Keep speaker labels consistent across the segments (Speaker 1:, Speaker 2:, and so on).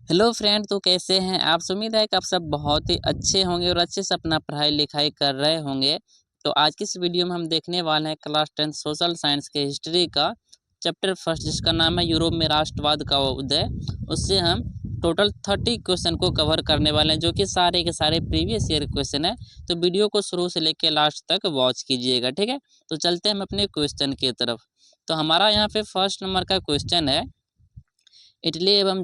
Speaker 1: Hello friend, तो कैसे हैं आप। उम्मीद है कि आप सब बहुत ही अच्छे होंगे और अच्छे से अपना पढ़ाई लिखाई कर रहे होंगे। तो आज की इस वीडियो में हम देखने वाले हैं क्लास 10 सोशल साइंस के हिस्ट्री का चैप्टर फर्स्ट, जिसका नाम है यूरोप में राष्ट्रवाद का उदय। उससे हम टोटल 30 क्वेश्चन को कवर करने वाले हैं, जो कि सारे के सारे प्रीवियस ईयर क्वेश्चन है। तो वीडियो को शुरू से लेकर लास्ट तक वॉच कीजिएगा, ठीक है। तो चलते हैं हम अपने क्वेश्चन की तरफ। तो हमारा यहाँ पे फर्स्ट नंबर का क्वेश्चन है, इटली एवं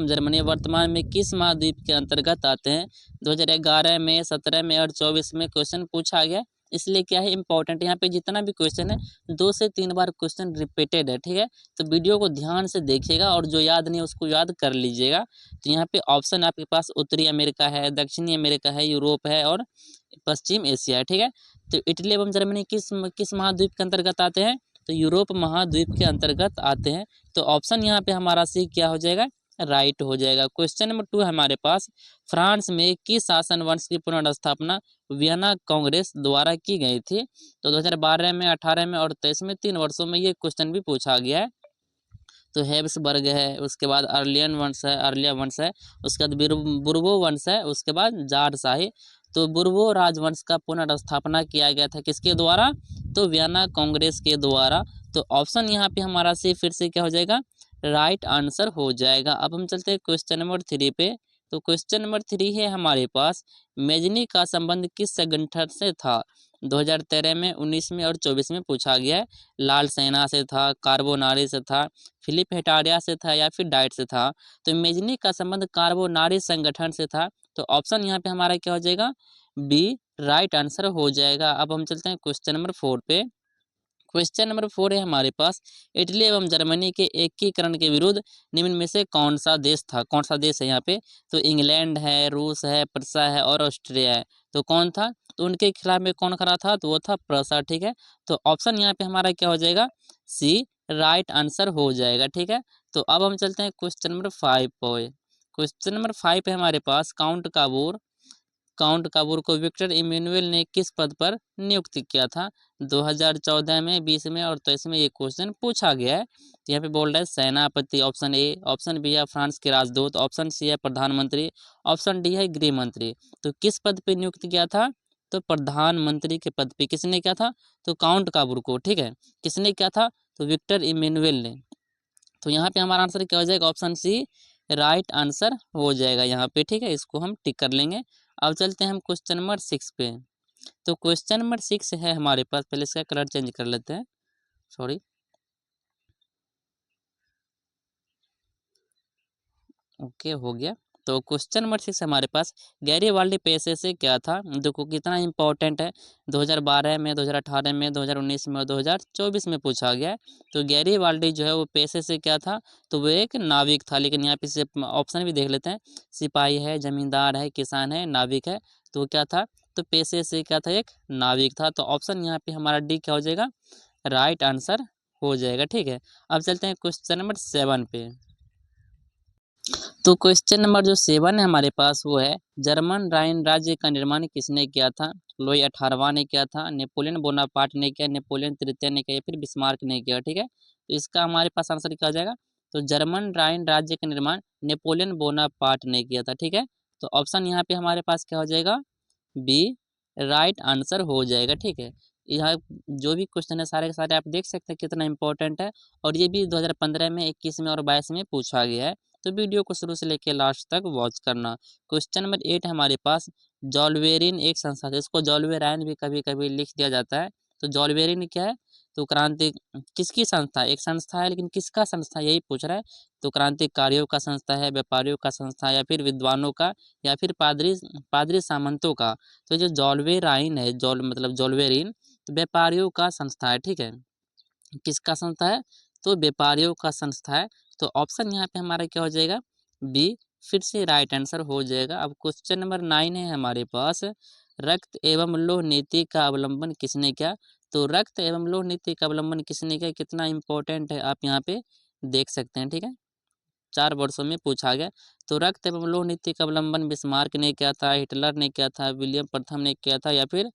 Speaker 1: जर्मनी वर्तमान में किस महाद्वीप के अंतर्गत आते हैं। 2011 में, 17 में और 24 में क्वेश्चन पूछा गया। इसलिए क्या है इंपॉर्टेंट, यहाँ पे जितना भी क्वेश्चन है 2 से 3 बार क्वेश्चन रिपीटेड है, ठीक है। तो वीडियो को ध्यान से देखिएगा और जो याद नहीं है उसको याद कर लीजिएगा। तो यहाँ पे ऑप्शन आपके पास उत्तरी अमेरिका है, दक्षिणी अमेरिका है, यूरोप है और पश्चिम एशिया है, ठीक है। तो इटली एवं जर्मनी किस महाद्वीप के अंतर्गत आते हैं, तो यूरोप महाद्वीप के अंतर्गत आते हैं। तो ऑप्शन यहाँ पे हमारा सी क्या हो जाएगा, राइट हो जाएगा। क्वेश्चन नंबर 2 हमारे पास, फ्रांस में किस शासन वंश की पुनर्स्थापना वियना कांग्रेस द्वारा की गई थी। तो 2012 में, 18 में और 23 में 3 वर्षों में ये क्वेश्चन भी पूछा गया है। तो हेब्सबर्ग है, उसके बाद अर्लिया वंश है, उसके बाद बुर्बो वंश है, उसके बाद जारशाही। तो बुर्बो राजवंश का पुनर्स्थापना किया गया था किसके द्वारा, तो वियना कांग्रेस के द्वारा। तो ऑप्शन यहाँ पे हमारा से फिर से क्या हो जाएगा, राइट आंसर हो जाएगा। अब हम चलते हैं क्वेश्चन नंबर 3 पे। तो क्वेश्चन नंबर 3 है हमारे पास, मेजनी का संबंध किस संगठन से था। 2013 में, 19 में और 24 में पूछा गया है। लाल सेना से था, कार्बोनारी से था, फिलिप हेटारिया से था या फिर डाइट से था। तो मेजनी का संबंध कार्बोनारी संगठन से था। तो ऑप्शन यहाँ पे हमारा क्या हो जाएगा, बी राइट आंसर हो जाएगा। अब हम चलते हैं क्वेश्चन नंबर 4 पे। क्वेश्चन नंबर 4 है हमारे पास, इटली एवं जर्मनी के एकीकरण के विरुद्ध निम्न में से कौन सा देश था। कौन सा देश है यहाँ पे, तो इंग्लैंड है, रूस है, प्रसा है और ऑस्ट्रिया है। तो कौन था, तो उनके खिलाफ में कौन खड़ा था, तो वो था प्रसा, ठीक है। तो ऑप्शन यहाँ पे हमारा क्या हो जाएगा, सी राइट आंसर हो जाएगा, ठीक है। तो अब हम चलते हैं क्वेश्चन नंबर 5 पे। क्वेश्चन नंबर 5 है हमारे पास, काउंट काबूर को विक्टर इमैनुअल ने किस पद पर नियुक्त किया था। 2014 में, 20 में और 23 में ये क्वेश्चन पूछा गया है। तो यहाँ पे बोल रहा है सेनापति, ऑप्शन ए, ऑप्शन बी है फ्रांस के राजदूत, ऑप्शन सी है प्रधानमंत्री, ऑप्शन डी है गृह मंत्री। तो किस पद पे नियुक्त किया था, तो प्रधानमंत्री के पद पे किसने किया था, तो काउंट काबूर को, ठीक है। किसने किया था, तो विक्टर इमैनुअल ने। तो यहाँ पे हमारा आंसर क्या हो जाएगा, ऑप्शन सी राइट आंसर हो जाएगा यहाँ पे, ठीक है। इसको हम टिक कर लेंगे। अब चलते हैं हम क्वेश्चन नंबर 6 पे। तो क्वेश्चन नंबर 6 है हमारे पास, पहले इसका कलर चेंज कर लेते हैं, सॉरी। ओके, हो गया। तो क्वेश्चन नंबर 6 हमारे पास, गैरीवाल्डी पेशे से क्या था। देखो कितना इंपॉर्टेंट है, 2012 में, 2018 में, 2019 में और 2024 में पूछा गया है। तो गैरीवाल्डी जो है वो पेशे से क्या था, तो वो एक नाविक था। लेकिन यहाँ पे से ऑप्शन भी देख लेते हैं, सिपाही है, जमींदार है, किसान है, नाविक है। तो क्या था, तो पेशे से क्या था, एक नाविक था। तो ऑप्शन यहाँ पे हमारा डी क्या हो जाएगा, राइट आंसर हो जाएगा, ठीक है। अब चलते हैं क्वेश्चन नंबर 7 पे। तो क्वेश्चन नंबर जो 7 है हमारे पास वो है, जर्मन राइन राज्य का निर्माण किसने किया था। लुई 18वां ने किया था, नेपोलियन बोनापार्ट ने किया, नेपोलियन तृतीय ने किया या फिर बिस्मार्क ने किया, ठीक है। तो इसका हमारे पास आंसर क्या हो जाएगा, तो जर्मन राइन राज्य का निर्माण नेपोलियन बोनापार्ट ने किया था, ठीक है। तो ऑप्शन यहाँ पे हमारे पास क्या हो जाएगा, बी राइट आंसर हो जाएगा, ठीक है। यहाँ जो भी क्वेश्चन है सारे के सारे आप देख सकते हैं कितना इंपॉर्टेंट है, और ये भी 2015 में, 21 में और 22 में पूछा गया है। तो वीडियो को शुरू से लेकर लास्ट तक वॉच करना। क्वेश्चन नंबर 8 है हमारे पास, जॉल्वेरिन एक संस्था है, इसको जॉल्वेराइन भी कभी कभी लिख दिया जाता है। तो जॉल्वेरिन क्या है, तो क्रांति किसकी संस्था, एक संस्था है लेकिन किसका संस्था यही पूछ रहा है। तो क्रांतिकारियों का संस्था है, व्यापारियों का संस्था या फिर विद्वानों का या फिर पादरी पादरी सामंतों का। तो जो जॉल्वेराइन है, जॉल्वेरिन तो व्यापारियों का संस्था है, ठीक है। किसका संस्था है, तो व्यापारियों का संस्था है। तो ऑप्शन यहाँ पे हमारा क्या हो जाएगा, बी फिर से राइट आंसर हो जाएगा। अब क्वेश्चन नंबर 9 है हमारे पास, रक्त एवं लौह नीति का अवलंबन किसने किया। तो रक्त एवं लौह नीति का अवलंबन किसने किया, कितना इंपॉर्टेंट है आप यहाँ पे देख सकते हैं, ठीक है। 4 वर्षों में पूछा गया। तो रक्त एवं लौह नीति का अवलंबन बिस्मार्क ने किया था, हिटलर ने किया था, विलियम प्रथम ने किया था या फिर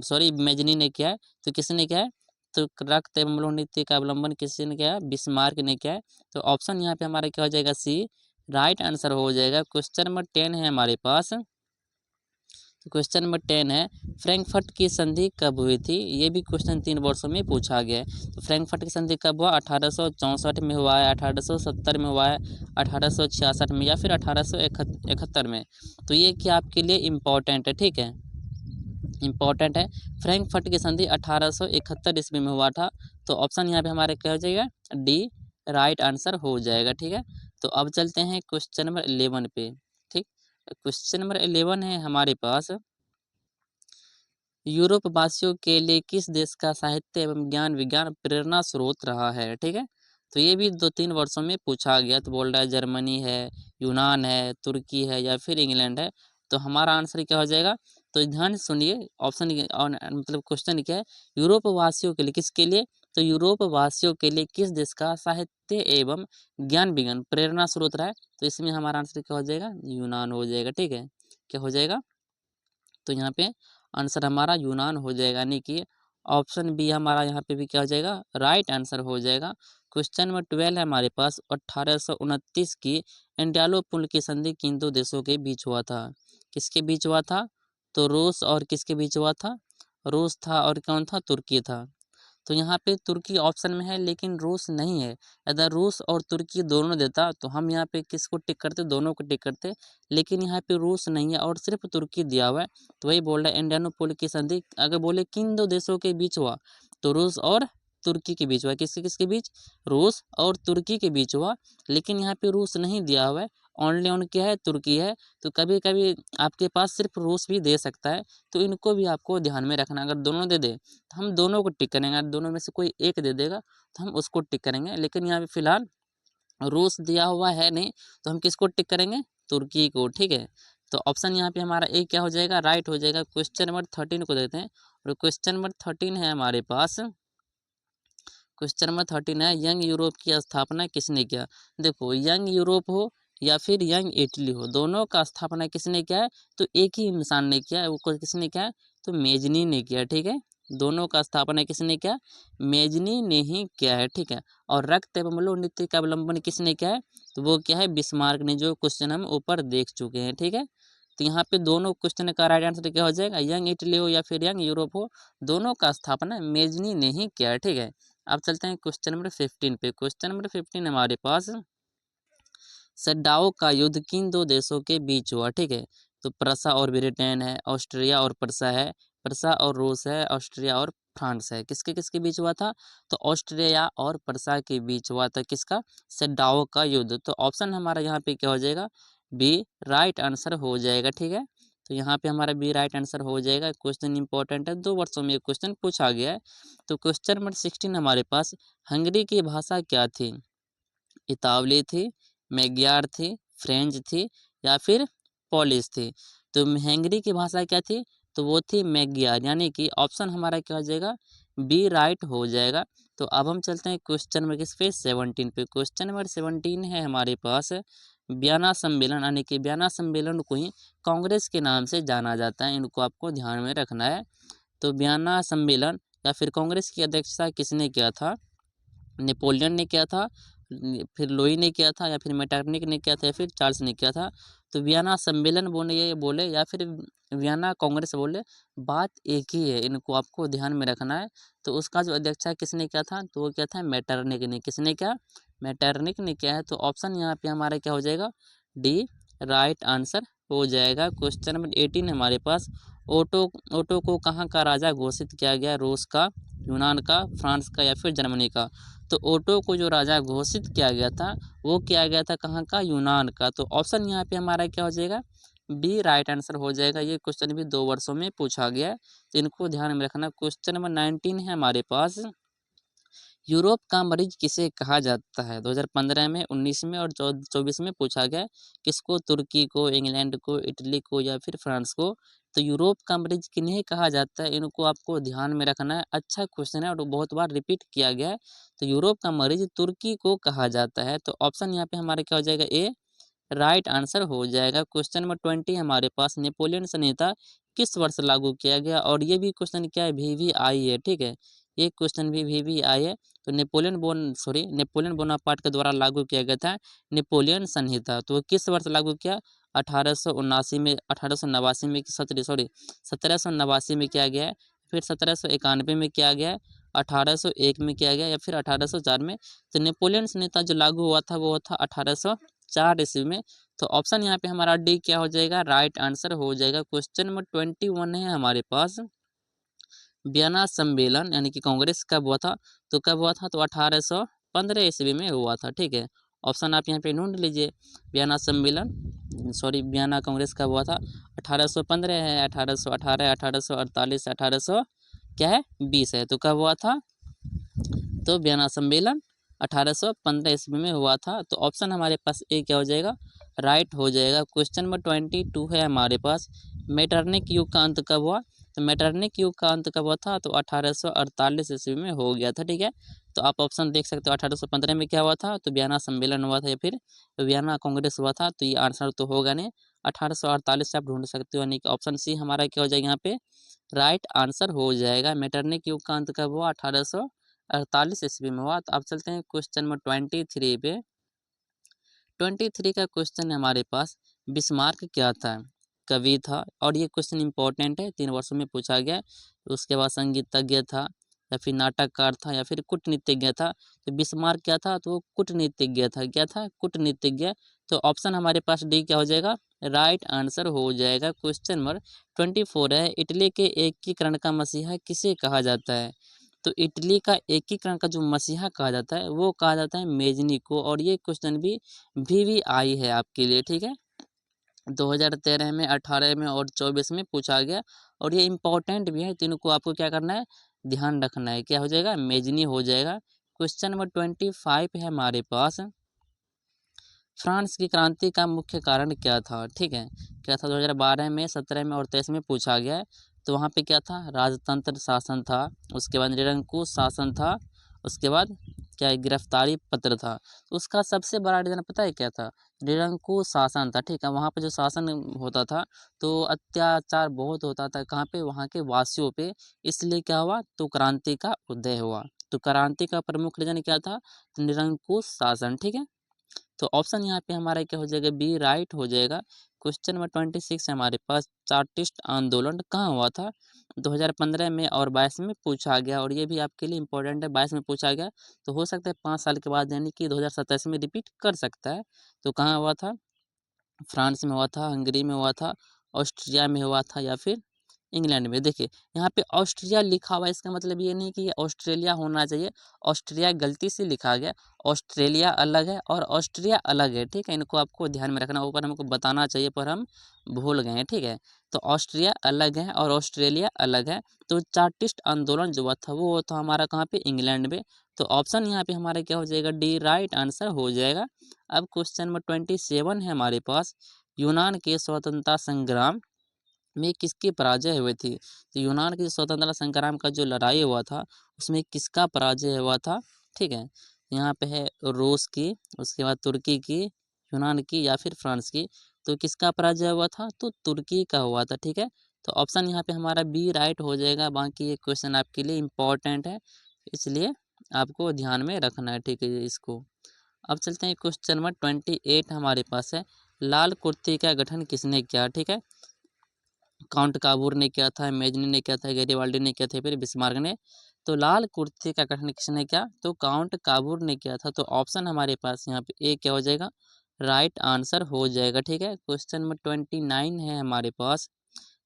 Speaker 1: सॉरी मेजनी ने किया है। तो किसने किया है, तो रक्त एवं लौह नीति का अवलंबन किसने किया? बिस्मार्क ने किया है। तो ऑप्शन यहाँ पे हमारा क्या हो जाएगा? सी राइट आंसर हो जाएगा। क्वेश्चन नंबर 10 है हमारे पास। तो क्वेश्चन नंबर 10 है, फ्रैंकफर्ट की संधि कब हुई थी? ये भी क्वेश्चन 3 वर्षों में पूछा गया है। तो फ्रैंकफर्ट की संधि कब हुआ? 1864 में हुआ है, 1870 में हुआ है, 1866 में या फिर 1871 में। तो ये क्या आपके लिए इम्पोर्टेंट है, ठीक है, इम्पोर्टेंट है। फ्रैंकफर्ट की संधि 1871 ईस्वी में हुआ था। तो ऑप्शन यहाँ पे हमारे क्या हो जाएगा? डी राइट आंसर हो जाएगा, ठीक है। तो अब चलते हैं क्वेश्चन नंबर 11 पे, ठीक। क्वेश्चन नंबर 11 है हमारे पास, यूरोप वासियों के लिए किस देश का साहित्य एवं ज्ञान विज्ञान प्रेरणा स्रोत रहा है, ठीक है। तो ये भी 2-3 वर्षों में पूछा गया। तो बोल रहा है जर्मनी है, यूनान है, तुर्की है या फिर इंग्लैंड है। तो हमारा आंसर क्या हो जाएगा? तो ध्यान से सुनिए, ऑप्शन और मतलब क्वेश्चन क्या है, यूरोप वासियों के लिए, किसके लिए? तो यूरोप वासियों के लिए किस देश का साहित्य एवं ज्ञान विज्ञान प्रेरणा स्रोत रहा है? तो इसमें हमारा आंसर क्या हो जाएगा? यूनान हो जाएगा, ठीक है। क्या हो जाएगा? तो यहाँ पे आंसर हमारा यूनान हो जाएगा, यानी कि ऑप्शन बी हमारा यहाँ पे भी क्या हो जाएगा? राइट आंसर हो जाएगा। क्वेश्चन नंबर 12 है हमारे पास, 1829 की एंडालो पुल की संधि किन दो देशों के बीच हुआ था? किसके बीच हुआ था? तो रूस और किसके बीच हुआ था? रूस था और कौन था? तुर्की था। तो यहाँ पे तुर्की ऑप्शन में है लेकिन रूस नहीं है। अगर रूस और तुर्की दोनों देता तो हम यहाँ पे किसको टिक करते? दोनों को टिक करते। लेकिन यहाँ पे रूस नहीं है और सिर्फ तुर्की दिया हुआ है। तो वही बोल रहा है इंडियानोपोल की संधि अगर बोले किन दो देशों के बीच हुआ, तो रूस और तुर्की के बीच हुआ। किसके किसके बीच? रूस और तुर्की के बीच हुआ। लेकिन यहाँ पे रूस नहीं दिया हुआ है, ओनली ऑन क्या है? तुर्की है। तो कभी कभी आपके पास सिर्फ रूस भी दे सकता है। तो इनको भी आपको ध्यान में रखना। अगर दोनों दे दे तो हम दोनों को टिक करेंगे, अगर दोनों में से कोई एक दे देगा तो हम उसको टिक करेंगे। लेकिन यहाँ पे फिलहाल रूस दिया हुआ है नहीं, तो हम किसको टिक करेंगे? तुर्की को, ठीक है। तो ऑप्शन यहाँ पे हमारा ए क्या हो जाएगा? राइट हो जाएगा। क्वेश्चन नंबर 13 को देखते हैं। और क्वेश्चन नंबर 13 है हमारे पास, क्वेश्चन नंबर 13 है, यंग यूरोप की स्थापना किसने किया? देखो, यंग यूरोप हो या फिर यंग इटली हो, दोनों का स्थापना किसने किया है? तो एक ही इंसान ने किया है। वो किसने किया है? तो मेजनी ने किया, ठीक है। दोनों का स्थापना किसने किया? मेजनी ने ही किया है, ठीक है। और रक्त एवं लौह नीति का अवलंबन किसने किया है? तो वो क्या है? बिस्मार्क ने, जो क्वेश्चन हम ऊपर देख चुके हैं, ठीक है। तो यहाँ पे दोनों क्वेश्चन का राइट आंसर क्या हो जाएगा? यंग इटली हो या फिर यंग यूरोप हो, दोनों का स्थापना मेजनी ने ही किया है, ठीक है। अब चलते हैं क्वेश्चन नंबर 15 पे। क्वेश्चन नंबर 15 हमारे पास, सड्डाओ का युद्ध किन दो देशों के बीच हुआ? ठीक है, तो प्रसा और ब्रिटेन है, ऑस्ट्रिया और प्रसा है, प्रसा और रूस है, ऑस्ट्रिया और फ्रांस है। किसके किसके बीच हुआ था? तो ऑस्ट्रिया और प्रसा के बीच हुआ था। किसका? सड्डाओ का युद्ध। तो ऑप्शन हमारा यहाँ पे क्या हो जाएगा? बी राइट आंसर हो जाएगा, ठीक है। तो यहाँ पे हमारा बी राइट आंसर हो जाएगा। क्वेश्चन इंपॉर्टेंट है, 2 वर्षों में क्वेश्चन पूछा गया है। तो क्वेश्चन नंबर 16 हमारे पास, हंगरी की भाषा क्या थी? इतावली थी, मैग्यार थी, फ्रेंच थी या फिर पोलिश थी? तो हंगरी की भाषा क्या थी? तो वो थी मैग्यार, यानी कि ऑप्शन हमारा क्या हो जाएगा? बी राइट हो जाएगा। तो अब हम चलते हैं क्वेश्चन नंबर किस पे? 17 पे। क्वेश्चन नंबर 17 है हमारे पास, बयाना सम्मेलन, यानी कि बयाना सम्मेलन को ही कांग्रेस के नाम से जाना जाता है। इनको आपको ध्यान में रखना है। तो बयाना सम्मेलन या फिर कांग्रेस की अध्यक्षता किसने किया था? नेपोलियन ने किया था, फिर लोई ने किया था या फिर मेटरनिक ने किया था या फिर चार्ल्स ने किया था? तो वियना सम्मेलन बोले या फिर वियना कांग्रेस बोले, बात एक ही है। इनको आपको ध्यान में रखना है। तो उसका जो अध्यक्ष किसने किया था? तो वो क्या था? मेटरनिक ने। किसने किया? मेटरनिक ने किया है। तो ऑप्शन यहाँ पे हमारा क्या हो जाएगा? डी राइट आंसर हो जाएगा। क्वेश्चन नंबर 18 हमारे पास, ओटो ओटो को कहाँ का राजा घोषित किया गया? रूस का, यूनान का, फ्रांस का या फिर जर्मनी का? तो ओटो को जो राजा घोषित किया गया था वो किया गया था कहाँ का? यूनान का। तो ऑप्शन यहाँ पे हमारा क्या हो जाएगा? बी राइट आंसर हो जाएगा। ये क्वेश्चन भी 2 वर्षों में पूछा गया है, तो इनको ध्यान में रखना। क्वेश्चन नंबर 19 है हमारे पास, यूरोप का मरीज किसे कहा जाता है? 2015 में, 19 में और 24 में पूछा गया है। किसको? तुर्की को, इंग्लैंड को, इटली को या फिर फ्रांस को? तो यूरोप का मरीज किन्हें कहा जाता है? इनको आपको ध्यान में रखना है। अच्छा क्वेश्चन है और बहुत बार रिपीट किया गया है। तो यूरोप का मरीज तुर्की को कहा जाता है। तो ऑप्शन यहाँ पे हमारे क्या हो जाएगा? ए राइट आंसर हो जाएगा। क्वेश्चन नंबर 20 हमारे पास, नेपोलियन संहिता किस वर्ष लागू किया गया? और ये भी क्वेश्चन क्या है? भी आई है, ठीक है। ये क्वेश्चन भी आए है। तो नेपोलियन बोनापार्ट के द्वारा लागू किया गया था नेपोलियन संहिता। तो किस वर्ष लागू किया? 1879 में, 1889 में, 1789 में किया गया है, फिर 1791 में किया गया है, 1801 में किया गया या फिर 1804 में। तो नेपोलियन संहिता जो लागू हुआ था वो था 1804 ईस्वी में। तो ऑप्शन यहाँ पे हमारा डी क्या हो जाएगा? राइट आंसर हो जाएगा। क्वेश्चन नंबर 21 है हमारे पास, वियना सम्मेलन यानी कि कांग्रेस कब हुआ था? तो कब हुआ था? तो 1815 ईस्वी में हुआ था। ठीक है, ऑप्शन आप यहाँ पे ढूंढ लीजिए। वियना कांग्रेस कब हुआ था? 1815 है, 1818, 1848, 1800 क्या है 20 है। तो कब हुआ था? तो वियना सम्मेलन 1815 ईस्वी में हुआ था। तो ऑप्शन हमारे पास ए क्या हो जाएगा? राइट हो जाएगा। क्वेश्चन नंबर 22 है हमारे पास, मेटरनिक युग का अंत कब हुआ? तो मेटरनिक युग का अंत कब हुआ था? तो 1848 ईस्वी में हो गया था। ठीक है, तो आप ऑप्शन देख सकते हो। 1815 में क्या हुआ था? तो वियना सम्मेलन हुआ था या फिर वियना कांग्रेस हुआ था। तो ये आंसर तो होगा नहीं, 1848 से आप ढूंढ सकते हो, यानी कि ऑप्शन सी हमारा क्या हो जाएगा यहाँ पे? राइट आंसर हो जाएगा। मेटरनिक युग का अंत कब हुआ? 1848 ईस्वी में हुआ। तो अब चलते हैं क्वेश्चन नंबर 23 पे। 23 का क्वेश्चन है हमारे पास, बिस्मार्क क्या था? कवि था, और ये क्वेश्चन इंपॉर्टेंट है, 3 वर्षों में पूछा गया। उसके बाद संगीतज्ञ था या फिर नाटककार था या फिर कूटनीतिज्ञ था। तो बिस्मार्क क्या था? तो वो कूटनीतिज्ञ था। क्या था? कूटनीतिज्ञ। तो ऑप्शन हमारे पास डी क्या हो जाएगा? राइट आंसर हो जाएगा। क्वेश्चन नंबर 24 है, इटली के एकीकरण का मसीहा किसे कहा जाता है? तो इटली का एकीकरण का जो मसीहा कहा जाता है वो कहा जाता है मेजनी को। और ये क्वेश्चन भी आई है आपके लिए। ठीक है, 2013 में, 18 में और 24 में पूछा गया, और ये इंपॉर्टेंट भी है। तीनों को आपको क्या करना है? ध्यान रखना है। क्या हो जाएगा? मेजनी हो जाएगा। क्वेश्चन नंबर 25 है हमारे पास, फ्रांस की क्रांति का मुख्य कारण क्या था? ठीक है, क्या था? 2012 में, 17 में और 23 में पूछा गया है। तो वहाँ पे क्या था? राजतंत्र शासन था, उसके बाद निरंकुश शासन था, उसके बाद क्या है? गिरफ्तारी पत्र था। तो उसका सबसे बड़ा रीजन पता है क्या था? निरंकुश शासन था। ठीक है, वहाँ पे जो शासन होता था तो अत्याचार बहुत होता था। कहाँ पे? वहाँ के वासियों पे। इसलिए क्या हुआ? तो क्रांति का उदय हुआ। तो क्रांति का प्रमुख रीजन क्या था? निरंकुश शासन। ठीक है, तो ऑप्शन यहाँ पे हमारा क्या हो जाएगा? बी राइट हो जाएगा। क्वेश्चन नंबर 26 है हमारे पास, चार्टिस्ट आंदोलन कहाँ हुआ था? 2015 में और 22 में पूछा गया, और ये भी आपके लिए इंपॉर्टेंट है। 22 में पूछा गया तो हो सकता है 5 साल के बाद यानी कि 2027 में रिपीट कर सकता है। तो कहाँ हुआ था? फ्रांस में हुआ था, हंगरी में हुआ था, ऑस्ट्रिया में हुआ था या फिर इंग्लैंड में। देखिए यहाँ पे ऑस्ट्रिया लिखा हुआ है, इसका मतलब ये नहीं कि ये ऑस्ट्रेलिया होना चाहिए। ऑस्ट्रिया गलती से लिखा गया, ऑस्ट्रेलिया अलग है और ऑस्ट्रिया अलग है। ठीक है, इनको आपको ध्यान में रखना, ऊपर हमको बताना चाहिए पर हम भूल गए हैं। ठीक है, तो ऑस्ट्रिया अलग है और ऑस्ट्रेलिया अलग है। तो चार्टिस्ट आंदोलन जो हुआ था वो था हमारा कहाँ पे? इंग्लैंड में। तो ऑप्शन यहाँ पे हमारा क्या हो जाएगा? डी राइट आंसर हो जाएगा। अब क्वेश्चन नंबर 27 है हमारे पास, यूनान के स्वतंत्रता संग्राम में किसकी पराजय हुई थी? तो यूनान के स्वतंत्रता संग्राम का जो लड़ाई हुआ था उसमें किसका पराजय हुआ था? ठीक है, यहाँ पे है रूस की, उसके बाद तुर्की की, यूनान की या फिर फ्रांस की। तो किसका पराजय हुआ था? तो तुर्की का हुआ था। ठीक है, तो ऑप्शन यहाँ पे हमारा बी राइट हो जाएगा। बाकी ये क्वेश्चन आपके लिए इम्पोर्टेंट है, इसलिए आपको ध्यान में रखना है। ठीक है, इसको अब चलते हैं क्वेश्चन नंबर 28 हमारे पास है, लाल कुर्ती का गठन किसने किया? ठीक है, काउंट काबूर ने किया था, मेजनी ने किया था, गैरिबाल्डी ने किया था, फिर बिस्मार्क ने। तो लाल कुर्ती का गठन किसने किया? तो काउंट काबूर ने किया था। तो ऑप्शन हमारे पास यहाँ पे ए क्या हो जाएगा? राइट आंसर हो जाएगा। ठीक है, क्वेश्चन नंबर 29 है हमारे पास,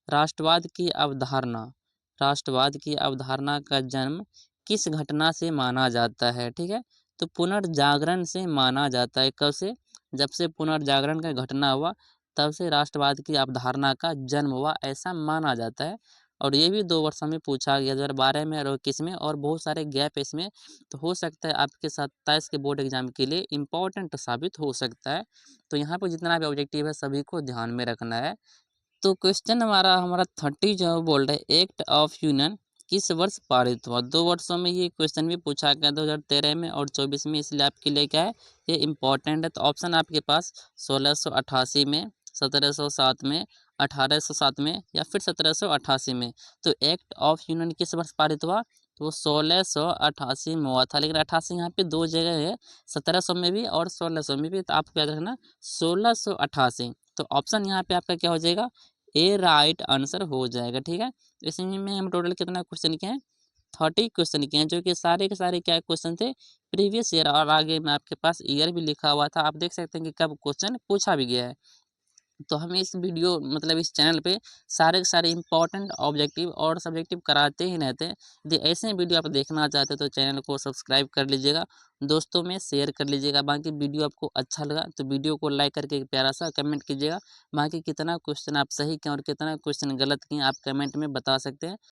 Speaker 1: राष्ट्रवाद की अवधारणा, राष्ट्रवाद की अवधारणा का जन्म किस घटना से माना जाता है? ठीक है, तो पुनर्जागरण से माना जाता है। कब से? जब से पुनर्जागरण का घटना हुआ तब से राष्ट्रवाद की अवधारणा का जन्म हुआ, ऐसा माना जाता है। और ये भी 2 वर्षों में पूछा गया, 2012 में और 21 में, और बहुत सारे गैप इसमें। तो हो सकता है आपके 27 के बोर्ड एग्जाम के लिए इम्पोर्टेंट साबित हो सकता है। तो यहाँ पर जितना भी ऑब्जेक्टिव है सभी को ध्यान में रखना है। तो क्वेश्चन हमारा 30 जो है बोल रहा है, एक्ट ऑफ यूनियन किस वर्ष पारित हुआ? 2 वर्षों में ये क्वेश्चन भी पूछा गया, 2013 में और 24 में, इसलिए आपके लिए क्या है? ये इंपॉर्टेंट है। तो ऑप्शन आपके पास 1688 में, 1707 में, 1807 में या फिर 1788 में। तो एक्ट ऑफ यूनियन किस वर्ष पारित हुआ? तो वो 1688 में हुआ था, लेकिन 88 यहाँ पे 2 जगह है, 1700 में भी और 1600 में भी, तो आपको याद रखना 1688। तो ऑप्शन यहाँ पे आपका क्या हो जाएगा, ए राइट आंसर हो जाएगा। ठीक है, तो इसमें हम टोटल कितना क्वेश्चन किए हैं, 30 क्वेश्चन किए हैं, जो कि सारे के सारे क्या क्वेश्चन थे, प्रीवियस ईयर, और आगे में आपके पास ईयर भी लिखा हुआ था। आप देख सकते हैं कि कब क्वेश्चन पूछा भी गया है। तो हम इस वीडियो मतलब इस चैनल पे सारे के सारे इंपॉर्टेंट ऑब्जेक्टिव और सब्जेक्टिव कराते ही रहते हैं। यदि ऐसे वीडियो आप देखना चाहते हो तो चैनल को सब्सक्राइब कर लीजिएगा, दोस्तों में शेयर कर लीजिएगा। बाकी वीडियो आपको अच्छा लगा तो वीडियो को लाइक करके एक प्यारा सा कमेंट कीजिएगा। बाकी कितना क्वेश्चन आप सही किए और कितना क्वेश्चन गलत किए आप कमेंट में बता सकते हैं।